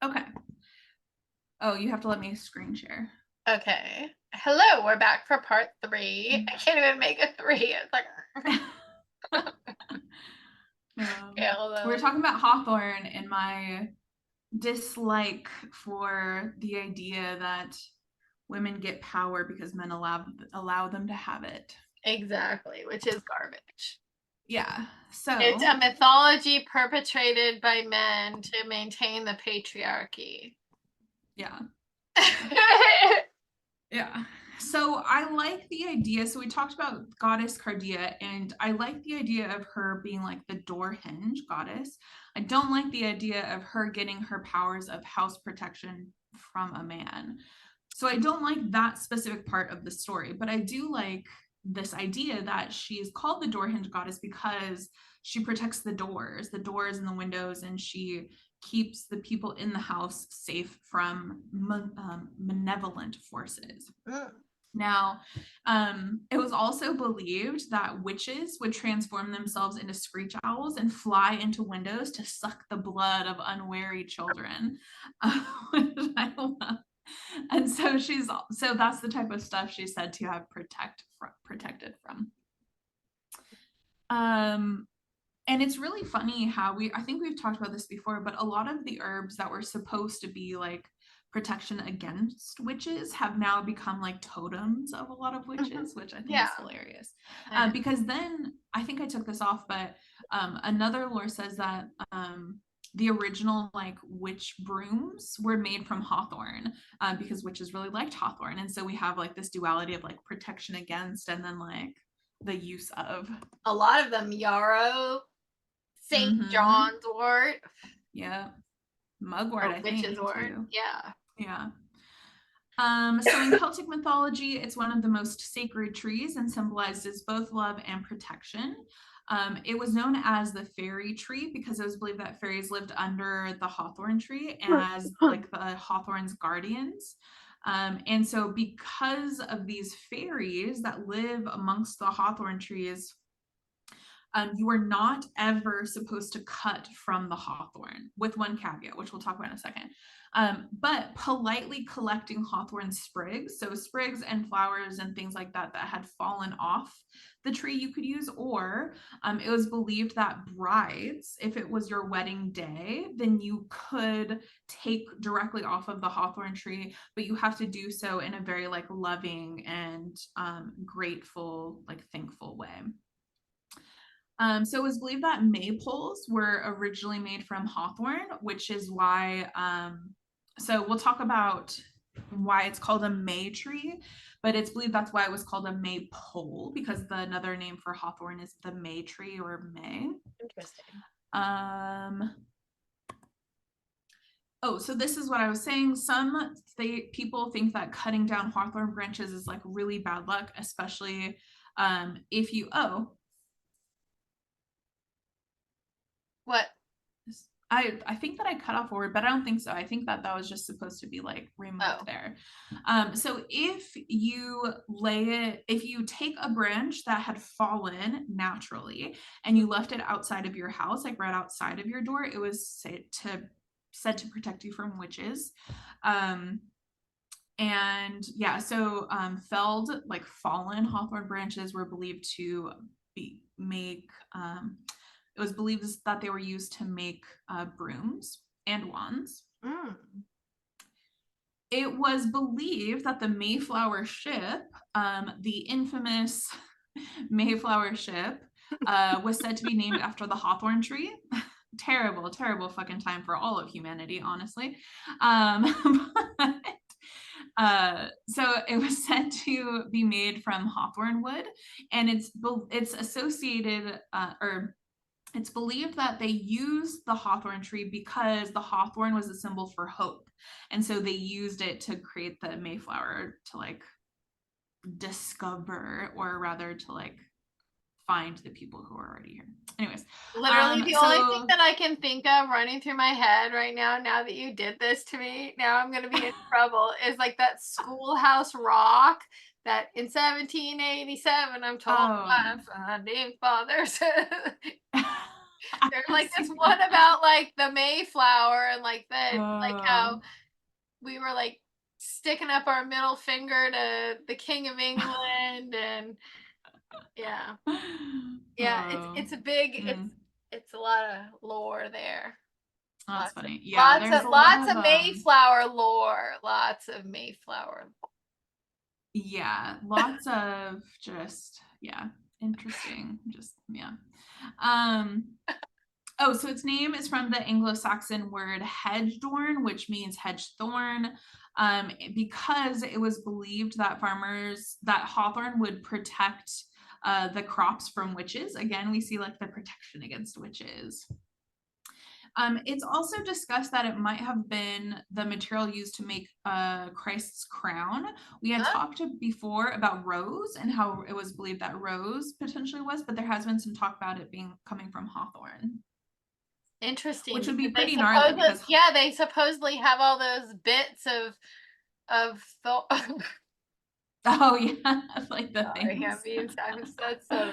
Okay. Oh, you have to let me screen share. Okay. Hello, we're back for part 3. I can't even make a 3. It's like okay, hold on. We're talking about Hawthorn and my dislike for the idea that women get power because men allow them to have it. Exactly, which is garbage. Yeah. So It's a mythology perpetrated by men to maintain the patriarchy. yeah. Yeah. So I like the idea. So we talked about goddess Cardea, and I like the idea of her being like the door hinge goddess. I don't like the idea of her getting her powers of house protection from a man. So I don't like that specific part of the story, but I do like this idea that she is called the door hinge goddess because she protects the doors and the windows, and she keeps the people in the house safe from malevolent forces. Now, it was also believed that witches would transform themselves into screech owls and fly into windows to suck the blood of unwary children, which I love. And so that's the type of stuff she's said to have protected from. And it's really funny how I think we've talked about this before, but a lot of the herbs that were supposed to be like protection against witches have now become like totems of a lot of witches, which I think is hilarious. Because then I think I took this off, but another lore says that the original like witch brooms were made from hawthorn, because witches really liked hawthorn, and so we have like this duality of like protection against and then like the use of a lot of them yarrow, St. John's wort, mugwort, I think wort too. Yeah. So in Celtic mythology, it's one of the most sacred trees and symbolizes both love and protection. It was known as the fairy tree because it was believed that fairies lived under the hawthorn tree as like the hawthorn's guardians. And so because of these fairies that live amongst the hawthorn trees, you are not ever supposed to cut from the hawthorn, with one caveat, which we'll talk about in a second. But politely collecting hawthorn sprigs, so sprigs and flowers and things like that that had fallen off the tree you could use, or it was believed that brides, if it was your wedding day, then you could take directly off of the hawthorn tree, but you have to do so in a very like loving and grateful, like thankful way. So it was believed that maypoles were originally made from hawthorn, which is why, so we'll talk about why it's called a May tree, but it's believed that's why it was called a maypole, because another name for hawthorn is the May tree or May. Interesting. Oh, so this is what I was saying. People think that cutting down hawthorn branches is like really bad luck, especially if you, What? I think that I cut off a word, but I don't think so. I think that was just supposed to be like removed there. So if you take a branch that had fallen naturally and you left it outside of your house, like right outside of your door, it was said to protect you from witches. And yeah, so felled, like fallen hawthorn branches were believed to make it was believed that they were used to make brooms and wands. It was believed that the Mayflower ship, the infamous Mayflower ship, was said to be named after the hawthorn tree. Terrible, terrible fucking time for all of humanity, honestly. So it was said to be made from hawthorn wood, and it's associated or it's believed that they used the hawthorn tree because the hawthorn was a symbol for hope. And so they used it to create the Mayflower to like discover, or rather to like find the people who are already here. Anyways. Literally the only thing that I can think of running through my head right now that you did this to me, now I'm going to be in trouble, is like that Schoolhouse Rock that in 1787 I'm told my founding fathers. There's like this one about like the Mayflower and like the like how we were like sticking up our middle finger to the King of England and yeah. Yeah, it's a big it's a lot of lore there. That's funny. Yeah, there's a lot lots of Mayflower lore. Lots of Mayflower. Yeah, lots of just interesting. Just Oh, so its name is from the Anglo-Saxon word hedge thorn, which means hedge thorn, because it was believed that hawthorn would protect the crops from witches. Again, we see like the protection against witches. It's also discussed that it might have been the material used to make Christ's crown. We had talked before about rose and how it was believed that rose potentially was, but there has been some talk about it coming from hawthorn. Interesting. Which would be pretty gnarly because they supposedly have all those bits of oh yeah, like the things. That's so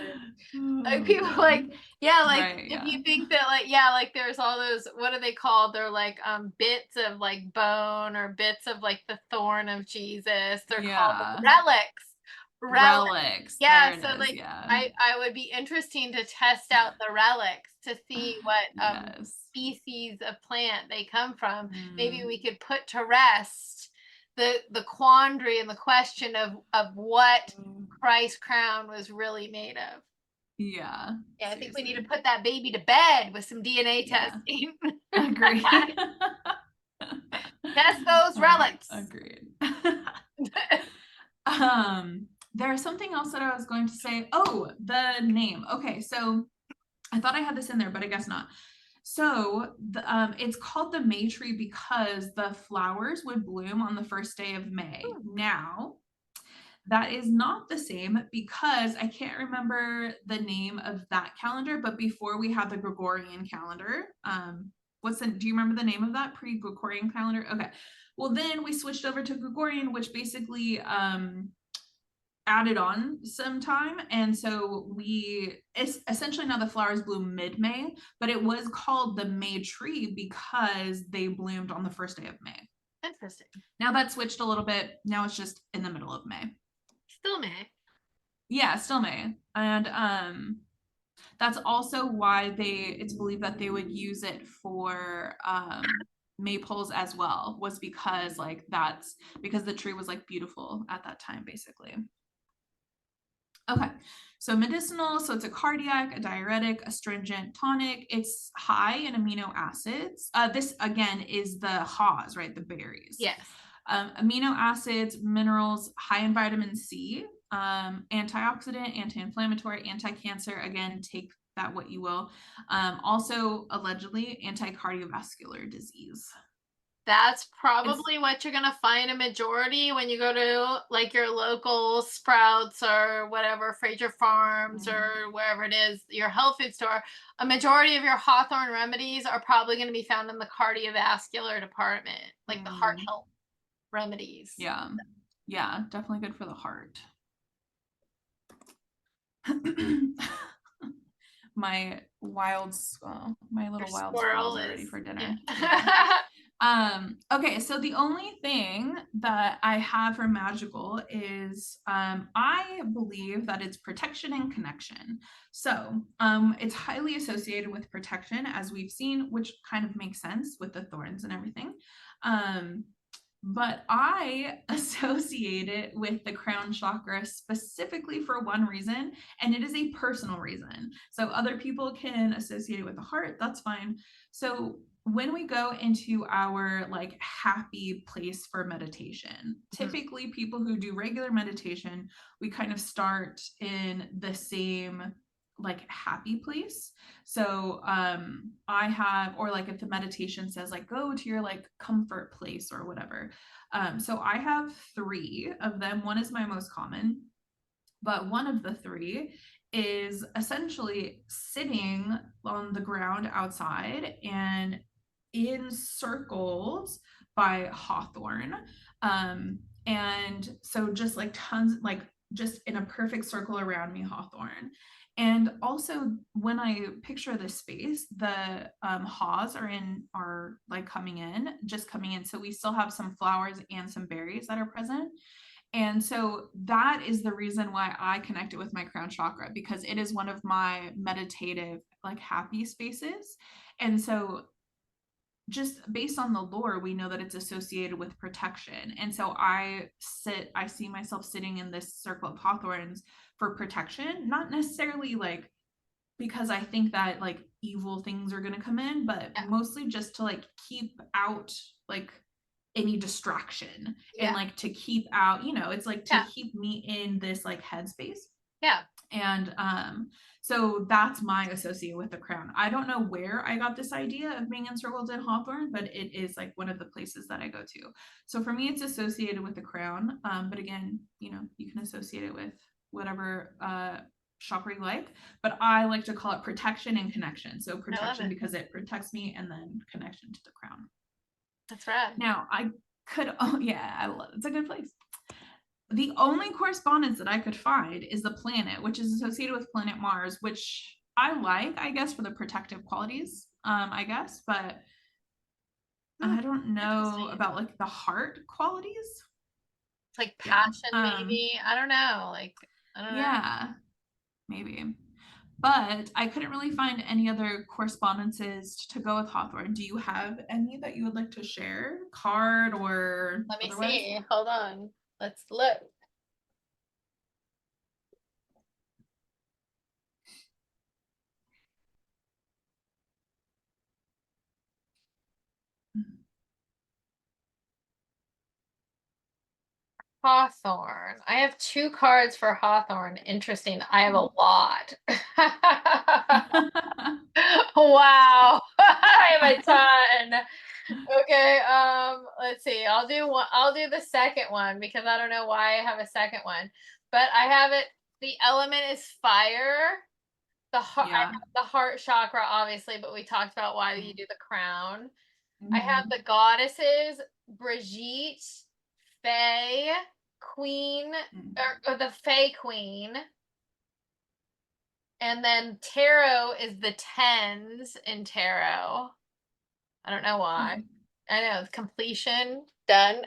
rude. Like people like like right, if you think that like there's all those, what are they called? They're like bits of like bone or bits of like the thorn of Jesus. They're called relics. Yeah, so like I would be interesting to test out the relics to see what species of plant they come from. Maybe we could put to rest the quandary and the question of what Christ's crown was really made of. Yeah, I think we need to put that baby to bed with some DNA testing. Agreed. Test those relics. Agreed. There's something else that I was going to say. Oh, the name. Okay, so I thought I had this in there, but I guess not. So it's called the May tree because the flowers would bloom on the first day of May. Now, that is not the same because I can't remember the name of that calendar, but before we had the Gregorian calendar, do you remember the name of that pre-Gregorian calendar? Okay. Well, then we switched over to Gregorian, which basically added on some time. And so it's essentially now the flowers bloom mid-May, but it was called the May tree because they bloomed on the first day of May. Interesting. Now that switched a little bit. Now it's just in the middle of May. Still May. Yeah, still May. And that's also why it's believed that they would use it for maypoles as well, was because that's because the tree was like beautiful at that time, basically. Okay, so medicinal, so it's a cardiac, a diuretic, astringent, tonic. It's high in amino acids. This again is the haws, right? The berries. Yes. Amino acids, minerals, high in vitamin C, antioxidant, anti-inflammatory, anti-cancer. Again, take that what you will. Also, allegedly, anti-cardiovascular disease. That's probably what you're going to find a majority when you go to like your local Sprouts or whatever, Fraser Farms or wherever it is, your health food store. A majority of your Hawthorn remedies are probably going to be found in the cardiovascular department, like the heart health remedies. Yeah. Yeah, definitely good for the heart. My little wild squirrels are ready for dinner. Okay, so the only thing that I have for Magickal is I believe that it's protection and connection. So it's highly associated with protection, as we've seen, which kind of makes sense with the thorns and everything. But I associate it with the crown chakra specifically for one reason, and it is a personal reason. So other people can associate it with the heart, that's fine. So when we go into our like happy place for meditation, typically people who do regular meditation, we kind of start in the same like happy place. So I have, or like if the meditation says like go to your like comfort place or whatever. So I have 3 of them. One is my most common, but one of the 3 is essentially sitting on the ground outside and encircled by hawthorn. And so just like tons, like just in a perfect circle around me, Hawthorn. And also when I picture this space, the haws are like coming in, just coming in. So we still have some flowers and some berries that are present. And so that is the reason why I connect it with my crown chakra, because it is one of my meditative, like happy spaces. And so just based on the lore, we know that it's associated with protection. And so I see myself sitting in this circle of hawthorns for protection, not necessarily like because I think that like evil things are going to come in, but mostly just to like keep out like any distraction and like to keep out, it's like to keep me in this like headspace. Yeah. And so that's my associate with the crown. I don't know where I got this idea of being encircled in Hawthorn, but it is like one of the places that I go to. So for me, it's associated with the crown. But again, you can associate it with whatever chakra you like, but I like to call it protection and connection. So protection because it protects me, and then connection to the crown. That's right. Now I could, I love it. It's a good place. The only correspondence that I could find is the planet, which is associated with planet Mars, which I like, I guess, for the protective qualities, I guess, but I don't know about like the heart qualities. It's like passion, maybe. I don't know. Like, I don't know. Yeah, maybe. But I couldn't really find any other correspondences to go with Hawthorn. Do you have any that you would like to share? Card or Let me otherwise? see. Hold on. Let's look. Hawthorn. I have 2 cards for Hawthorn. Interesting. I have a lot. Wow. I have a ton. Okay, let's see. I'll do the second one because I don't know why I have a second one. But I have it, the element is fire. I have the heart chakra, obviously, but we talked about why you do the crown. I have the goddesses, Brigitte, Fae, Queen, or the Fae Queen. And then tarot is the 10s in tarot. I don't know why. I know, completion, done.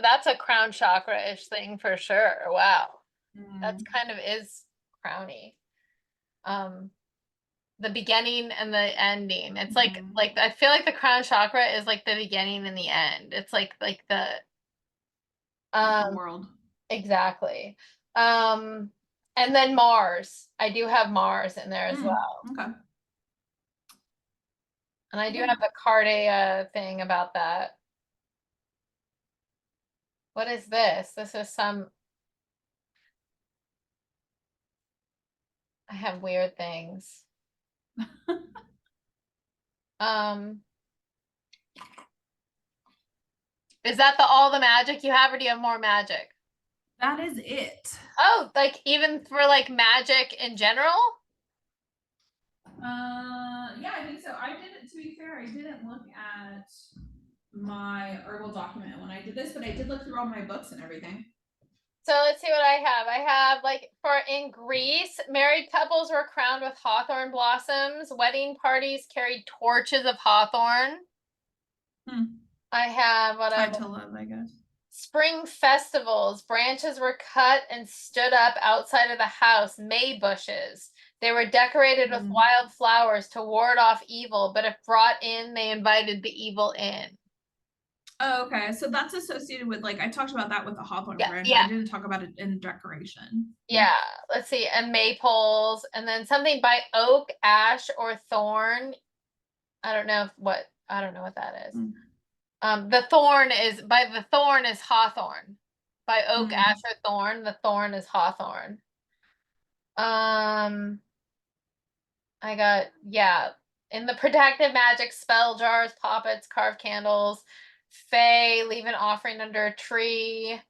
That's a crown chakra-ish thing for sure. Wow. That's kind of is crowny. The beginning and the ending. It's like I feel like the crown chakra is like the beginning and the end. It's like the world. Exactly. And then Mars. I do have Mars in there as well. Okay. And I do have the Cardea thing about that. What is this? This is some... I have weird things. Is that all the magic you have, or do you have more magic? That is it. Oh, like even for like magic in general? Yeah, I think so. To be fair, I didn't look at my herbal document when I did this, but I did look through all my books and everything. So let's see what I have. I have like in Greece, married couples were crowned with hawthorn blossoms. Wedding parties carried torches of hawthorn. I have Tied to love, I guess. Spring festivals, branches were cut and stood up outside of the house, May bushes. They were decorated with wild flowers to ward off evil, but if brought in, they invited the evil in. Oh, okay. So that's associated with, like, I talked about that with the hawthorn branch. I didn't talk about it in decoration. Yeah, let's see. And maypoles, and then something by oak, ash, or thorn. I don't know what that is. The thorn is hawthorn. By oak, ash, or thorn, the thorn is hawthorn. I got, in the protective magic, spell jars, poppets, carved candles, fae, leave an offering under a tree.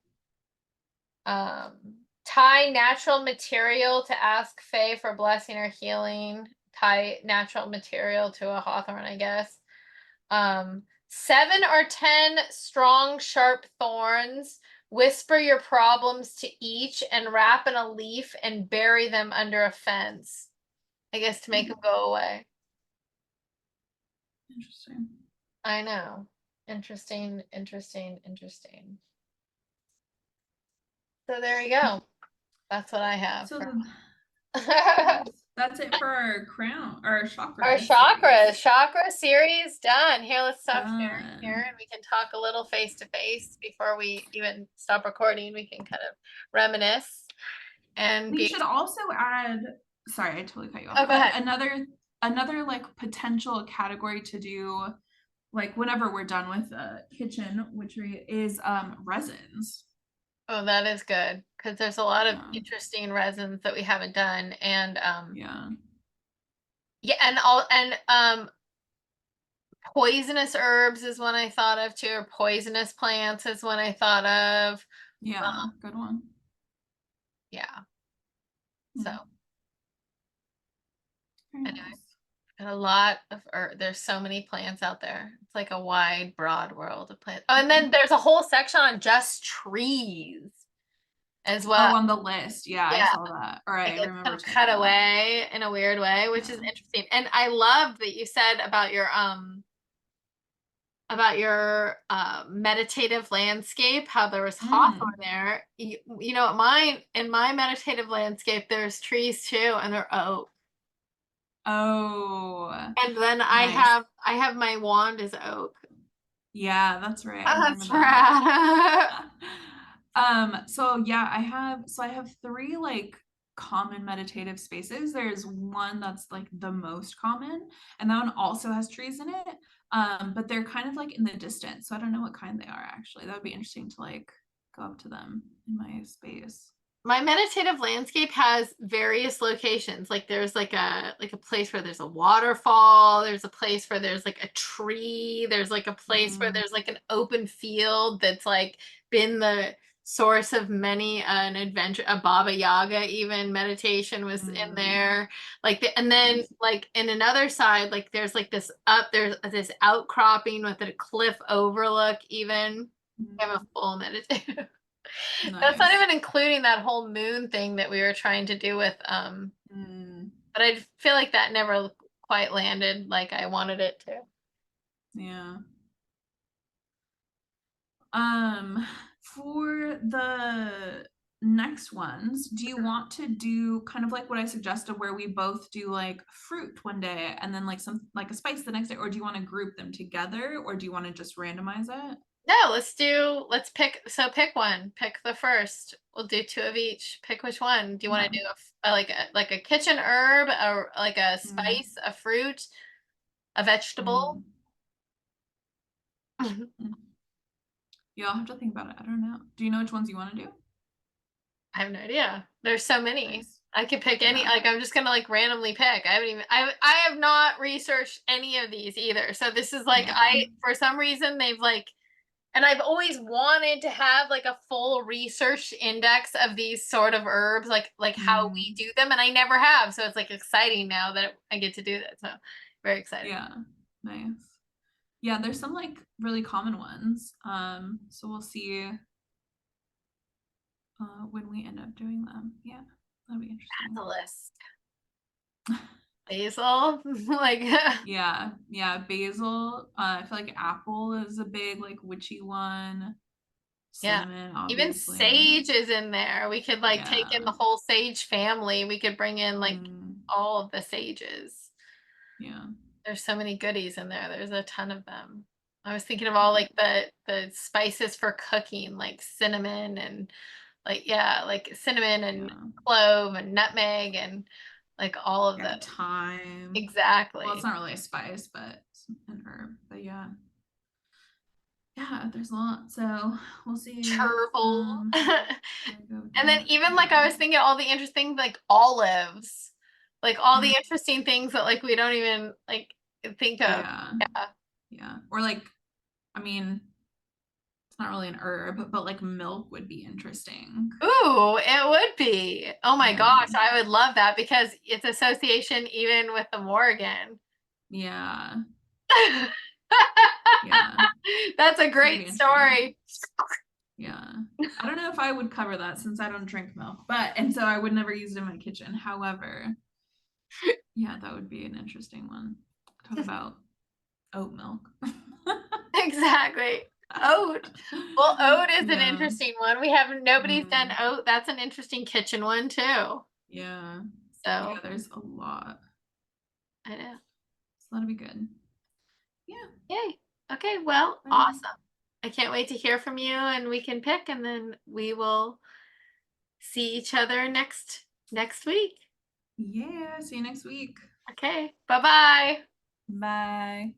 Tie natural material to ask fae for blessing or healing. Tie natural material to a hawthorn, I guess. 7 or 10 strong, sharp thorns Whisper your problems to each and wrap in a leaf and bury them under a fence. I guess to make them go away. Interesting. I know. Interesting, interesting, interesting. So there you go. That's what I have. So that's it for our crown, our chakra. Our chakra series done. Here, let's stop sharing here, and we can talk a little face to face before we even stop recording. We can kind of reminisce. And we should also add. Sorry, I totally cut you off. Oh, go ahead. Another like potential category to do, like whenever we're done with the kitchen witchery, is resins. Oh, that is good, because there's a lot of interesting resins that we haven't done, and and poisonous herbs is one I thought of too, or poisonous plants is one I thought of. Yeah, good one. Yeah. So anyway, got a lot of there's so many plants out there. It's like a wide, broad world of plants. Oh, and then there's a whole section on just trees as well. Oh, on the list. Yeah, I saw that. All right, I remember. Kind of cut away in a weird way, which is interesting. And I love that you said about your meditative landscape, how there was hawthorn there. You know, in my meditative landscape, there's trees too, and they're oak. Oh. And then nice. I have my wand is oak. Yeah, that's right. That's rad. So yeah, I have 3 like common meditative spaces. There's one that's like the most common, and that one also has trees in it. But they're kind of like in the distance, so I don't know what kind they are actually. That would be interesting to like go up to them in my space. My meditative landscape has various locations. Like there's like a place where there's a waterfall, there's a place where there's like a tree, there's like a place where there's like an open field that's like been the source of many an adventure. A Baba Yaga even meditation was in there. Like and then like in another side, like there's this outcropping with a cliff overlook even. I have a full meditative. Nice. That's not even including that whole moon thing that we were trying to do with but I feel like that never quite landed like I wanted it to. Yeah. For the next ones, do you want to do kind of like what I suggested where we both do like fruit one day and then like some like a spice the next day, or do you want to group them together, or do you want to just randomize it? No, let's pick one. Pick the first. We'll do 2 of each. Pick which one. Do you want to do like a kitchen herb, or like a spice, a fruit, a vegetable? Yeah, I'll have to think about it. I don't know. Do you know which ones you want to do? I have no idea. There's so many. Nice. I could pick any. Like I'm just gonna like randomly pick. I have not researched any of these either. So this is like for some reason they've like. And I've always wanted to have like a full research index of these sort of herbs, like how we do them, and I never have. So it's like exciting now that I get to do that. So very excited. Yeah, nice. Yeah, there's some like really common ones. So we'll see when we end up doing them. Yeah, that'll be interesting. That's a list. Basil, like yeah, basil. I feel like apple is a big like witchy one. Cinnamon, obviously. Even sage is in there. We could like take in the whole sage family. We could bring in like all of the sages. Yeah, there's so many goodies in there. There's a ton of them. I was thinking of all like the spices for cooking, like cinnamon and like cinnamon and clove and nutmeg and like all of the thyme. Exactly. Well, it's not really a spice, but an herb. But yeah, there's a lot. So we'll see. Chervil. And then even like I was thinking all the interesting like olives, like all the interesting things that like we don't even like think of. Yeah. Or like, I mean, it's not really an herb, but like milk would be interesting. Ooh, it would be. Oh my gosh, I would love that because it's association even with the Morrigan. Yeah. That's a great story. Yeah. I don't know if I would cover that since I don't drink milk, and so I would never use it in my kitchen. However, yeah, that would be an interesting one. Talk about oat milk. Exactly. Oat. Well, oat is an interesting one. Nobody's done oat. That's an interesting kitchen one too. Yeah. So yeah, there's a lot. I know. So that'll be good. Yeah. Yay. Okay, well, awesome. I can't wait to hear from you and we can pick and then we will see each other next week. Yeah, see you next week. Okay. Bye-bye. Bye.